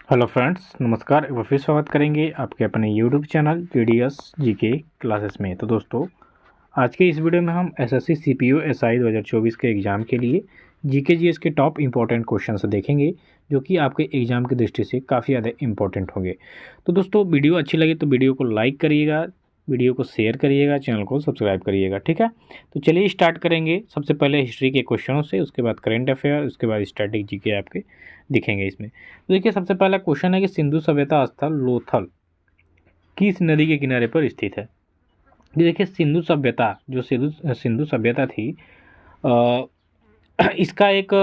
Hello friends, नमस्कार। एक बार फिर स्वागत करेंगे आपके अपने YouTube channel GDS GK classes में। तो दोस्तों, आज के इस वीडियो में हम एसएससी सीपीओ एसआई 2024 के एग्ज़ाम के लिए जीके जीएस के टॉप इंपॉर्टेंट क्वेश्चंस देखेंगे, जो कि आपके एग्ज़ाम की दृष्टि से काफ़ी ज़्यादा इंपॉर्टेंट होंगे। तो दोस्तों, वीडियो अच्छी लगी तो वीडियो को लाइक करिएगा, वीडियो को शेयर करिएगा, चैनल को सब्सक्राइब करिएगा, ठीक है। तो चलिए स्टार्ट करेंगे। सबसे पहले हिस्ट्री के क्वेश्चनों से, उसके बाद करंट अफेयर, उसके बाद स्टैटिक जीके आपके दिखेंगे इसमें। तो देखिए, सबसे पहला क्वेश्चन है कि सिंधु सभ्यता स्थल लोथल किस नदी के किनारे पर स्थित है। ये देखिए, सिंधु सभ्यता जो सिंधु सभ्यता थी, इसका एक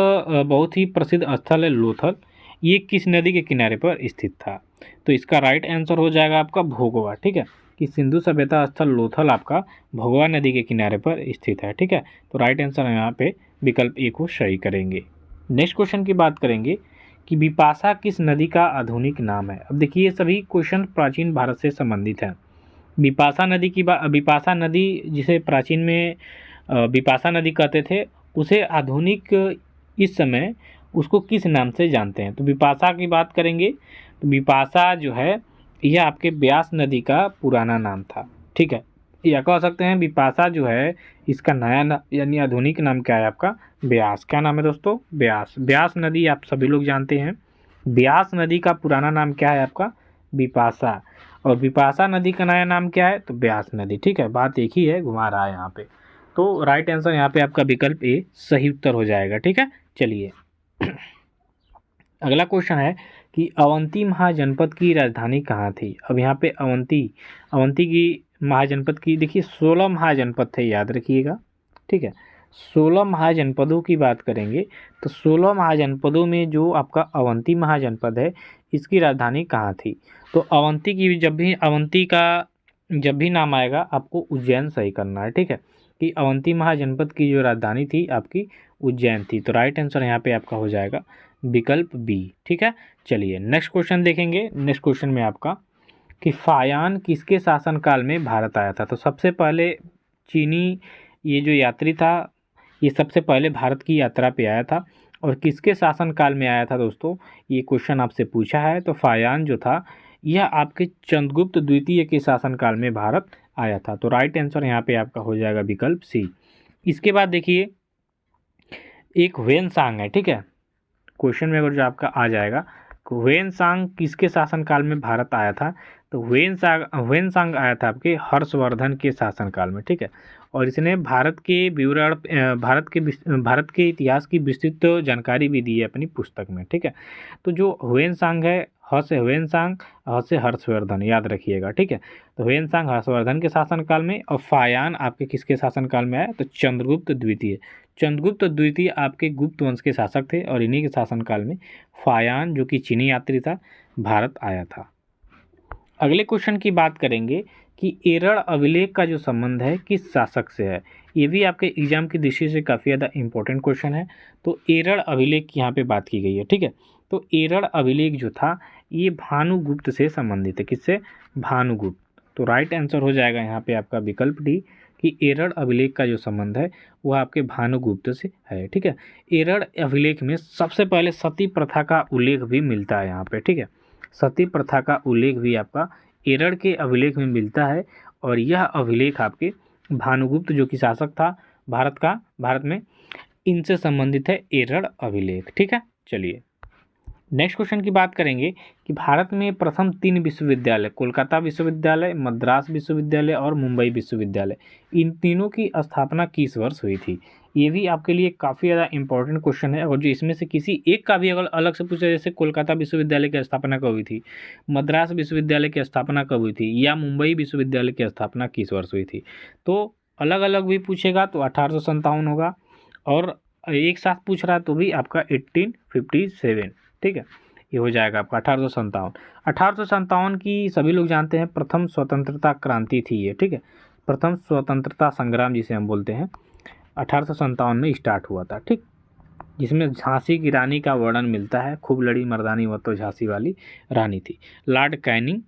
बहुत ही प्रसिद्ध स्थल है लोथल। ये किस नदी के किनारे पर स्थित था? तो इसका राइट आंसर हो जाएगा आपका भोगवा, ठीक है। कि सिंधु सभ्यता स्थल लोथल आपका भोगवा नदी के किनारे पर स्थित है, ठीक है। तो राइट आंसर यहाँ पे विकल्प ए को सही करेंगे। नेक्स्ट क्वेश्चन की बात करेंगे कि बिपाशा किस नदी का आधुनिक नाम है। अब देखिए, ये सभी क्वेश्चन प्राचीन भारत से संबंधित हैं। बिपाशा नदी जिसे प्राचीन में बिपाशा नदी कहते थे, उसे आधुनिक इस समय उसको किस नाम से जानते हैं। तो बिपाशा की बात करेंगे तो बिपाशा जो है, यह आपके ब्यास नदी का पुराना नाम था, ठीक है। या कह सकते हैं बिपाशा जो है, इसका नया यानी आधुनिक नाम क्या है आपका? ब्यास। क्या नाम है दोस्तों? ब्यास। ब्यास नदी आप सभी लोग जानते हैं। ब्यास नदी का पुराना नाम क्या है आपका? बिपाशा। और बिपाशा नदी का नया नाम क्या है? तो ब्यास नदी, ठीक है। बात एक ही है, घुमा रहा है यहाँ पे। तो राइट आंसर यहाँ पे आपका विकल्प ए सही उत्तर हो जाएगा, ठीक है। चलिए अगला क्वेश्चन है कि अवंती महाजनपद की राजधानी कहाँ थी। अब यहाँ पे अवंती की महाजनपद की, देखिए 16 महाजनपद थे, याद रखिएगा, ठीक है। 16 महाजनपदों की बात करेंगे तो 16 महाजनपदों में जो आपका अवंती महाजनपद है, इसकी राजधानी कहाँ थी। तो अवंती की अवंती का जब भी नाम आएगा, आपको उज्जैन सही करना है, ठीक है। कि अवंती महाजनपद की जो राजधानी थी आपकी उज्जैन थी। तो राइट आंसर यहाँ पे आपका हो जाएगा विकल्प बी, ठीक है। चलिए नेक्स्ट क्वेश्चन देखेंगे। नेक्स्ट क्वेश्चन में आपका कि फायान किसके शासनकाल में भारत आया था। तो सबसे पहले चीनी ये जो यात्री था, ये सबसे पहले भारत की यात्रा पे आया था। और किसके शासनकाल में आया था दोस्तों, ये क्वेश्चन आपसे पूछा है। तो फायान जो था, यह आपके चंद्रगुप्त द्वितीय के शासनकाल में भारत आया था। तो राइट आंसर यहाँ पे आपका हो जाएगा विकल्प सी। इसके बाद देखिए, एक ह्वेनसांग है, ठीक है। क्वेश्चन में अगर जो आपका आ जाएगा, ह्वेनसांग किसके शासनकाल में भारत आया था। तो ह्वेनसांग आया था आपके हर्षवर्धन के शासनकाल में, ठीक है। और इसने भारत के विवरण भारत के इतिहास की विस्तृत जानकारी भी दी है अपनी पुस्तक में, ठीक है। तो जो ह्वेनसांग है, ह से ह्वेनसांग, ह से हर्षवर्धन, याद रखिएगा, ठीक है। तो ह्वेनसांग हर्षवर्धन के शासनकाल में, और फायान आपके किसके शासनकाल में आया? तो चंद्रगुप्त द्वितीय। चंद्रगुप्त द्वितीय आपके गुप्त वंश के शासक थे, और इन्हीं के शासनकाल में फायान जो कि चीनी यात्री था, भारत आया था। अगले क्वेश्चन की बात करेंगे कि एरड़ अभिलेख का जो संबंध है किस शासक से है। ये भी आपके एग्जाम की दृष्टि से काफ़ी ज़्यादा इंपॉर्टेंट क्वेश्चन है। तो एरड़ अभिलेख की यहाँ पे बात की गई है, ठीक है। तो एरड़ अभिलेख जो था, ये भानुगुप्त से संबंधित है। किससे? भानुगुप्त। तो राइट आंसर हो जाएगा यहाँ पे आपका विकल्प डी, कि एरड़ अभिलेख का जो संबंध है वह आपके भानुगुप्त से है, ठीक है। एरड़ अभिलेख में सबसे पहले सती प्रथा का उल्लेख भी मिलता है यहाँ पे, ठीक है। सती प्रथा का उल्लेख भी आपका एरड़ के अभिलेख में मिलता है। और यह अभिलेख आपके भानुगुप्त जो कि शासक था भारत में, इनसे संबंधित है एरड़ अभिलेख, ठीक है। चलिए नेक्स्ट क्वेश्चन की बात करेंगे कि भारत में प्रथम 3 विश्वविद्यालय, कोलकाता विश्वविद्यालय, मद्रास विश्वविद्यालय और मुंबई विश्वविद्यालय, इन तीनों की स्थापना किस वर्ष हुई थी। ये भी आपके लिए काफ़ी ज़्यादा इंपॉर्टेंट क्वेश्चन है। और जो इसमें से किसी एक का भी अगर अलग से पूछा, जैसे कोलकाता विश्वविद्यालय की स्थापना कब हुई थी, मद्रास विश्वविद्यालय की स्थापना कब हुई थी, या मुंबई विश्वविद्यालय की स्थापना किस वर्ष हुई थी, तो अलग अलग भी पूछेगा तो 1857 होगा। और एक साथ पूछ रहा तो भी आपका 1857, ठीक है। ये हो जाएगा आपका 1857 की सभी लोग जानते हैं प्रथम स्वतंत्रता क्रांति थी ये, ठीक है। प्रथम स्वतंत्रता संग्राम जिसे हम बोलते हैं, 1857 में स्टार्ट हुआ था, ठीक। जिसमें झांसी की रानी का वर्णन मिलता है, खूब लड़ी मर्दानी वह तो झांसी वाली रानी थी, लॉर्ड कैनिंग,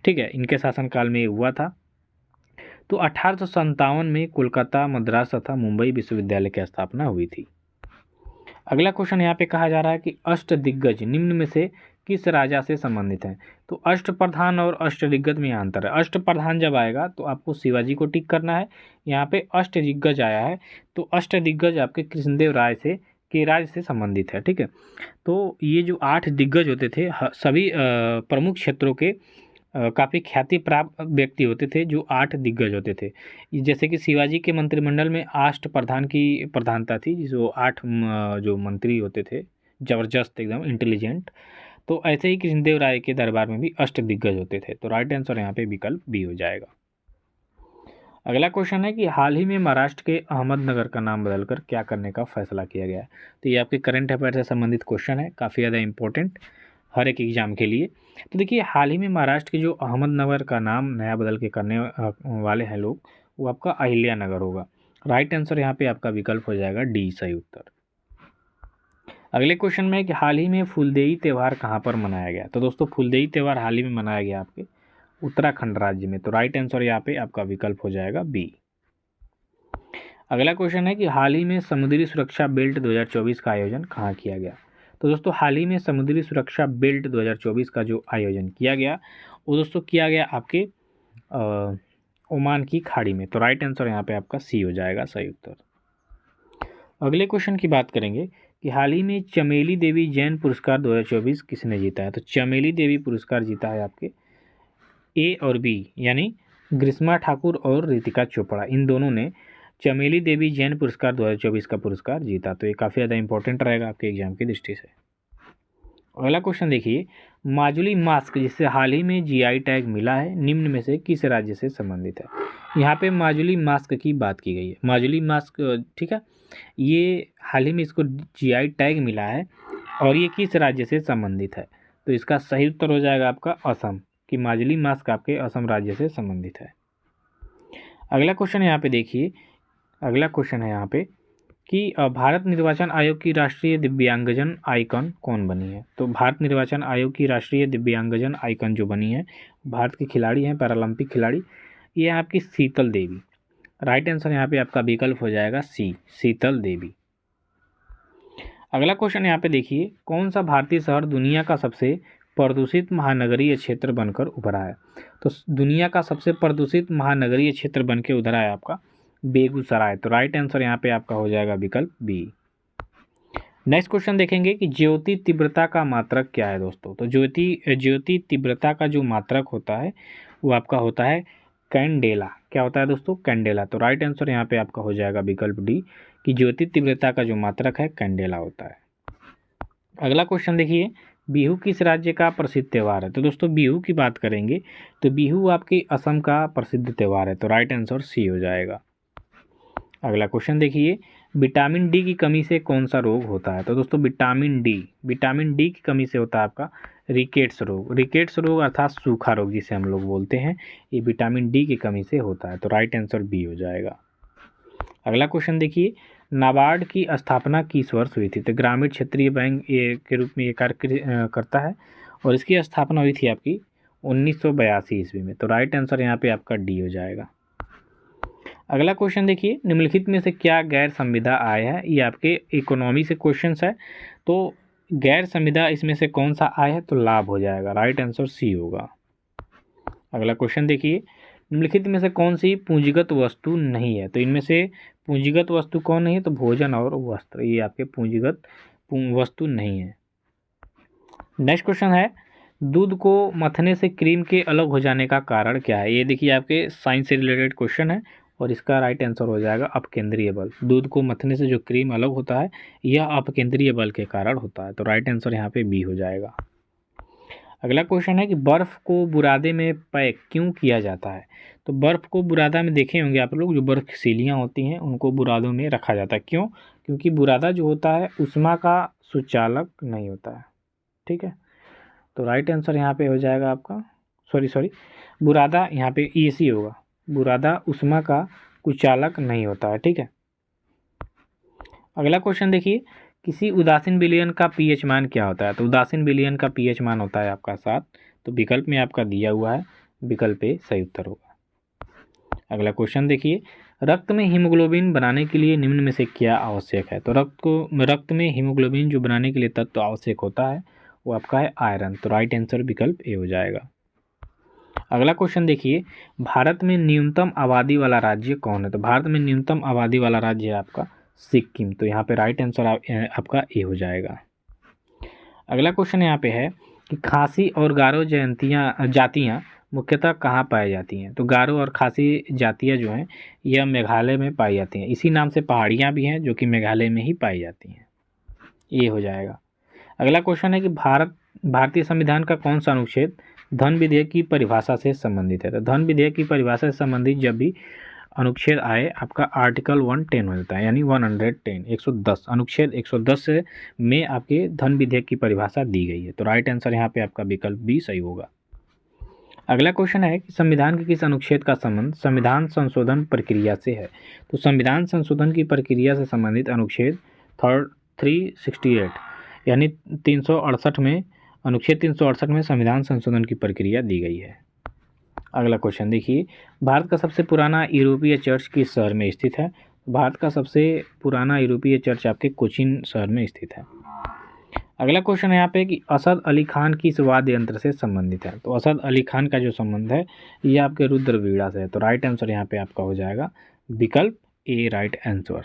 ठीक है। इनके शासनकाल में ये हुआ था। तो 1857 में कोलकाता, मद्रास तथा मुंबई विश्वविद्यालय की स्थापना हुई थी। अगला क्वेश्चन यहाँ पे कहा जा रहा है कि अष्टदिग्गज निम्न में से किस राजा से संबंधित हैं? तो अष्टप्रधान और अष्टदिग्गज में यहाँ अंतर है। अष्टप्रधान जब आएगा तो आपको शिवाजी को टिक करना है। यहाँ पे अष्टदिग्गज आया है तो अष्टदिग्गज आपके कृष्णदेव राय से के राज्य से संबंधित है। ठीक है, तो ये जो 8 दिग्गज होते थे सभी प्रमुख क्षेत्रों के काफ़ी ख्याति प्राप्त व्यक्ति होते थे जो 8 दिग्गज होते थे। जैसे कि शिवाजी के मंत्रिमंडल में अष्टप्रधान की प्रधानता थी, जो 8 जो मंत्री होते थे जबरदस्त एकदम इंटेलिजेंट। तो ऐसे ही कृष्णदेव राय के दरबार में भी अष्टदिग्गज होते थे। तो राइट आंसर यहाँ पे विकल्प बी हो जाएगा। अगला क्वेश्चन है कि हाल ही में महाराष्ट्र के अहमदनगर का नाम बदलकर क्या करने का फैसला किया गया है? तो ये आपके करंट अफेयर से संबंधित क्वेश्चन है, काफ़ी ज़्यादा इंपॉर्टेंट हर एक एग्जाम के लिए। तो देखिए, हाल ही में महाराष्ट्र के जो अहमदनगर का नाम नया बदल के करने वाले हैं लोग, वो आपका अहिल्या नगर होगा। राइट आंसर यहाँ पे आपका विकल्प हो जाएगा डी, सही उत्तर। अगले क्वेश्चन में है कि हाल ही में फूलदेई त्यौहार कहाँ पर मनाया गया? तो दोस्तों, फूलदेई त्यौहार हाल ही में मनाया गया आपके उत्तराखंड राज्य में। तो राइट आंसर यहाँ पे आपका विकल्प हो जाएगा बी। अगला क्वेश्चन है कि हाल ही में समुद्री सुरक्षा बेल्ट 2024 का आयोजन कहाँ किया गया? तो दोस्तों, हाल ही में समुद्री सुरक्षा बेल्ट 2024 का जो आयोजन किया गया वो दोस्तों किया गया आपके ओमान की खाड़ी में। तो राइट आंसर यहाँ पे आपका सी हो जाएगा, सही उत्तर। अगले क्वेश्चन की बात करेंगे कि हाल ही में चमेली देवी जैन पुरस्कार 2024 किसने जीता है? तो चमेली देवी पुरस्कार जीता है आपके ए और बी, यानी ग्रीष्मा ठाकुर और रितिका चोपड़ा, इन दोनों ने चमेली देवी जैन पुरस्कार 2024 का पुरस्कार जीता। तो ये काफ़ी ज़्यादा इंपॉर्टेंट रहेगा आपके एग्जाम की दृष्टि से। अगला क्वेश्चन देखिए, माजुली मास्क जिसे हाल ही में जीआई टैग मिला है निम्न में से किस राज्य से संबंधित है? यहाँ पे माजुली मास्क की बात की गई है। माजुली मास्क, ठीक है, ये हाल ही में इसको जीआई टैग मिला है और ये किस राज्य से संबंधित है? तो इसका सही उत्तर हो जाएगा आपका असम, कि माजुली मास्क आपके असम राज्य से संबंधित है। अगला क्वेश्चन यहाँ पे देखिए, अगला क्वेश्चन है यहाँ पे कि भारत निर्वाचन आयोग की राष्ट्रीय दिव्यांगजन आइकन कौन बनी है? तो भारत निर्वाचन आयोग की राष्ट्रीय दिव्यांगजन आइकन जो बनी है, भारत की खिलाड़ी हैं, पैरालंपिक खिलाड़ी, ये है आपकी शीतल देवी। राइट आंसर यहाँ पे आपका विकल्प हो जाएगा सी, शीतल देवी। अगला क्वेश्चन यहाँ पे देखिए, कौन सा भारतीय शहर दुनिया का सबसे प्रदूषित महानगरीय क्षेत्र बनकर उभरा है? तो दुनिया का सबसे प्रदूषित महानगरीय क्षेत्र बन के उभरा है आपका बेगूसराय। तो राइट आंसर यहाँ पे आपका हो जाएगा विकल्प बी। नेक्स्ट क्वेश्चन देखेंगे कि ज्योति तीव्रता का मात्रक क्या है दोस्तों? तो ज्योति तीव्रता का जो मात्रक होता है वो आपका होता है कैंडेला। क्या होता है दोस्तों? कैंडेला। तो राइट आंसर यहाँ पे आपका हो जाएगा विकल्प डी, कि ज्योति तीव्रता का जो मात्रक है कैंडेला होता है। अगला क्वेश्चन देखिए, बिहू किस राज्य का प्रसिद्ध त्यौहार है? तो दोस्तों, बिहू की बात करेंगे तो बिहू आपके असम का प्रसिद्ध त्यौहार है। तो राइट आंसर सी हो जाएगा। अगला क्वेश्चन देखिए, विटामिन डी की कमी से कौन सा रोग होता है? तो दोस्तों, विटामिन डी की कमी से होता है आपका रिकेट्स रोग। रिकेट्स रोग अर्थात सूखा रोग जिसे हम लोग बोलते हैं, ये विटामिन डी की कमी से होता है। तो राइट आंसर बी हो जाएगा। अगला क्वेश्चन देखिए, नाबार्ड की स्थापना किस वर्ष हुई थी? तो ग्रामीण क्षेत्रीय बैंक के रूप में ये कार्य करता है और इसकी स्थापना हुई थी आपकी 1982 ईस्वी में। तो राइट आंसर यहाँ पे आपका डी हो जाएगा। अगला क्वेश्चन देखिए, निम्नलिखित में से क्या गैर संविदा आय है? ये आपके इकोनॉमी से क्वेश्चन है। तो गैर संविदा इसमें से कौन सा आय है? तो लाभ हो जाएगा। राइट आंसर सी होगा। अगला क्वेश्चन देखिए, निम्नलिखित में से कौन सी पूंजीगत वस्तु नहीं है? तो इनमें से पूंजीगत वस्तु कौन नहीं है? तो भोजन और वस्त्र, ये आपके पूंजीगत वस्तु नहीं है। नेक्स्ट क्वेश्चन है, दूध को मथने से क्रीम के अलग हो जाने का कारण क्या है? ये देखिए आपके साइंस से रिलेटेड क्वेश्चन है और इसका राइट आंसर हो जाएगा अपकेंद्रीय बल। दूध को मथने से जो क्रीम अलग होता है यह अपकेंद्रीय बल के कारण होता है। तो राइट आंसर यहाँ पे बी हो जाएगा। अगला क्वेश्चन है कि बर्फ़ को बुरादे में पैक क्यों किया जाता है? तो बर्फ़ को बुरादा में देखे होंगे आप लोग, जो बर्फ़ की सीलियाँ होती हैं उनको बुरादों में रखा जाता है। क्यों? क्योंकि बुरादा जो होता है ऊष्मा का सुचालक नहीं होता है। ठीक है, तो राइट आंसर यहाँ पे हो जाएगा आपका सॉरी बुरादा, यहाँ पे ई सी होगा। बुरादा ऊष्मा का कुचालक नहीं होता है। ठीक है, अगला क्वेश्चन देखिए, किसी उदासीन विलयन का पीएच मान क्या होता है? तो उदासीन विलयन का पीएच मान होता है आपका 7। तो विकल्प में आपका दिया हुआ है, विकल्प ए सही उत्तर होगा। अगला क्वेश्चन देखिए, रक्त में हीमोग्लोबिन बनाने के लिए निम्न में से क्या आवश्यक है? तो रक्त में हीमोग्लोबिन जो बनाने के लिए तत्व आवश्यक होता है वो आपका है आयरन। तो राइट आंसर विकल्प ए हो जाएगा। अगला क्वेश्चन देखिए, भारत में न्यूनतम आबादी वाला राज्य कौन है? तो भारत में न्यूनतम आबादी वाला राज्य है आपका सिक्किम। तो यहाँ पे राइट आंसर आपका ए हो जाएगा। अगला क्वेश्चन यहाँ पे है कि खासी और गारो जातियाँ मुख्यतः कहाँ पाई जाती हैं? तो गारो और खासी जातियाँ जो हैं यह मेघालय में पाई जाती हैं। इसी नाम से पहाड़ियाँ भी हैं जो कि मेघालय में ही पाई जाती हैं। ये हो जाएगा। अगला क्वेश्चन है कि भारतीय संविधान का कौन सा अनुच्छेद धन विधेयक की परिभाषा से संबंधित है? तो धन विधेयक की परिभाषा से संबंधित जब भी अनुच्छेद आए आपका आर्टिकल 110 हो जाता है, यानी 110 110 अनुच्छेद 110 में आपके धन विधेयक की परिभाषा दी गई है। तो राइट आंसर यहाँ पे आपका विकल्प बी सही होगा। अगला क्वेश्चन है कि संविधान के किस अनुच्छेद का संबंध संविधान संशोधन प्रक्रिया से है? तो संविधान संशोधन की प्रक्रिया से संबंधित अनुच्छेद 368 यानी 368 में अनुच्छेद 368 में संविधान संशोधन की प्रक्रिया दी गई है। अगला क्वेश्चन देखिए, भारत का सबसे पुराना यूरोपीय चर्च किस शहर में स्थित है? भारत का सबसे पुराना यूरोपीय चर्च आपके कोचीन शहर में स्थित है। अगला क्वेश्चन है यहाँ पे कि असद अली खान किस वाद्य यंत्र से संबंधित है? तो असद अली खान का जो संबंध है ये आपके रुद्रवीणा से है। तो राइट आंसर यहाँ पे आपका हो जाएगा विकल्प ए राइट आंसर।